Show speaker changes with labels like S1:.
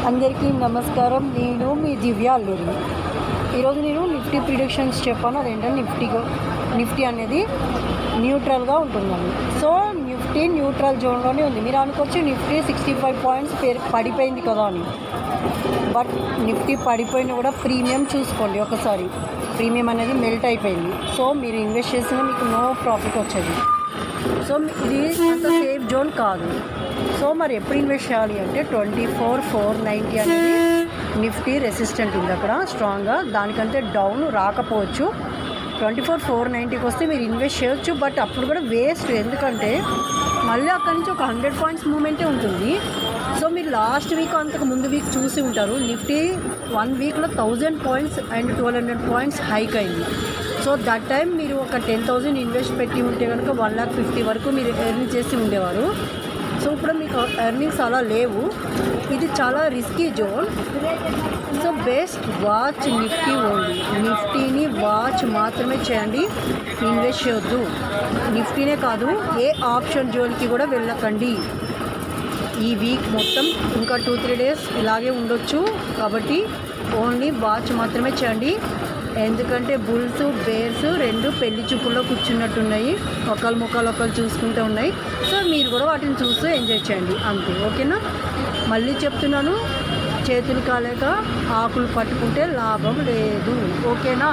S1: అందరికీ నమస్కారం. నేను మీ దివ్య అల్లూరి. ఈరోజు నేను నిఫ్టీ ప్రిడిక్షన్స్ చెప్పాను. అదేంటంటే నిఫ్టీ అనేది న్యూట్రల్గా ఉంటుందండి. సో నిఫ్టీ న్యూట్రల్ జోన్లోనే ఉంది. మీరు అనుకోవచ్చు నిఫ్టీ 65 పాయింట్స్ పడిపోయింది కదా అని. బట్ నిఫ్టీ పడిపోయినా కూడా ప్రీమియం చూసుకోండి ఒకసారి. ప్రీమియం అనేది మెల్ట్ అయిపోయింది. సో మీరు ఇన్వెస్ట్ చేసినా మీకు నో ప్రాఫిట్ వచ్చేది. సో ఇది అంత సేఫ్ జోన్ కాదు. సో మరి ఎప్పుడు ఇన్వెస్ట్ చేయాలి అంటే 24,490 అనేది నిఫ్టీ రెసిస్టెంట్ ఉంది అక్కడ స్ట్రాంగ్గా. దానికంటే డౌన్ రాకపోవచ్చు. 24,490కి వస్తే మీరు ఇన్వెస్ట్ చేయొచ్చు. బట్ అప్పుడు కూడా వేస్ట్. ఎందుకంటే మళ్ళీ అక్కడి నుంచి ఒక 100 పాయింట్స్ మూమెంటే ఉంటుంది. సో మీరు లాస్ట్ వీక్ అంతకు ముందు వీక్ చూసి ఉంటారు. నిఫ్టీ 1 వీక్లో 1000 పాయింట్స్ అండ్ 1200 పాయింట్స్ హైక్ అయింది. సో దట్ టైం మీరు ఒక 10,000 ఇన్వెస్ట్ పెట్టి ఉంటే కనుక 1,50,000 వరకు మీరు ఎర్న్ చేసి ఉండేవారు. సో ఇప్పుడు మీకు ఎర్నింగ్స్ అలా లేవు. ఇది చాలా risky zone. So best watch Nifty only. నిఫ్టీని వాచ్ మాత్రమే చేయండి, ఇన్వెస్ట్ చేయొద్దు. నిఫ్టీనే కాదు, ఏ ఆప్షన్ జోన్కి కూడా వెళ్ళకండి. ఈ వీక్ మొత్తం ఇంకా 2-3 డేస్ ఇలాగే ఉండొచ్చు. కాబట్టి ఓన్లీ వాచ్ మాత్రమే చేయండి. ఎందుకంటే బుల్స్ బేర్స్ రెండు పెళ్లి చూపుల్లో కూర్చున్నట్టున్నాయి. ఒకళ్ళ ముఖాలు ఒకళ్ళు చూసుకుంటూ ఉన్నాయి. సో మీరు కూడా వాటిని చూస్తూ ఎంజాయ్ చేయండి అంతే. ఓకేనా? మళ్ళీ చెప్తున్నాను, చేతులు కాలేక ఆకులు పట్టుకుంటే లాభం లేదు. ఓకేనా?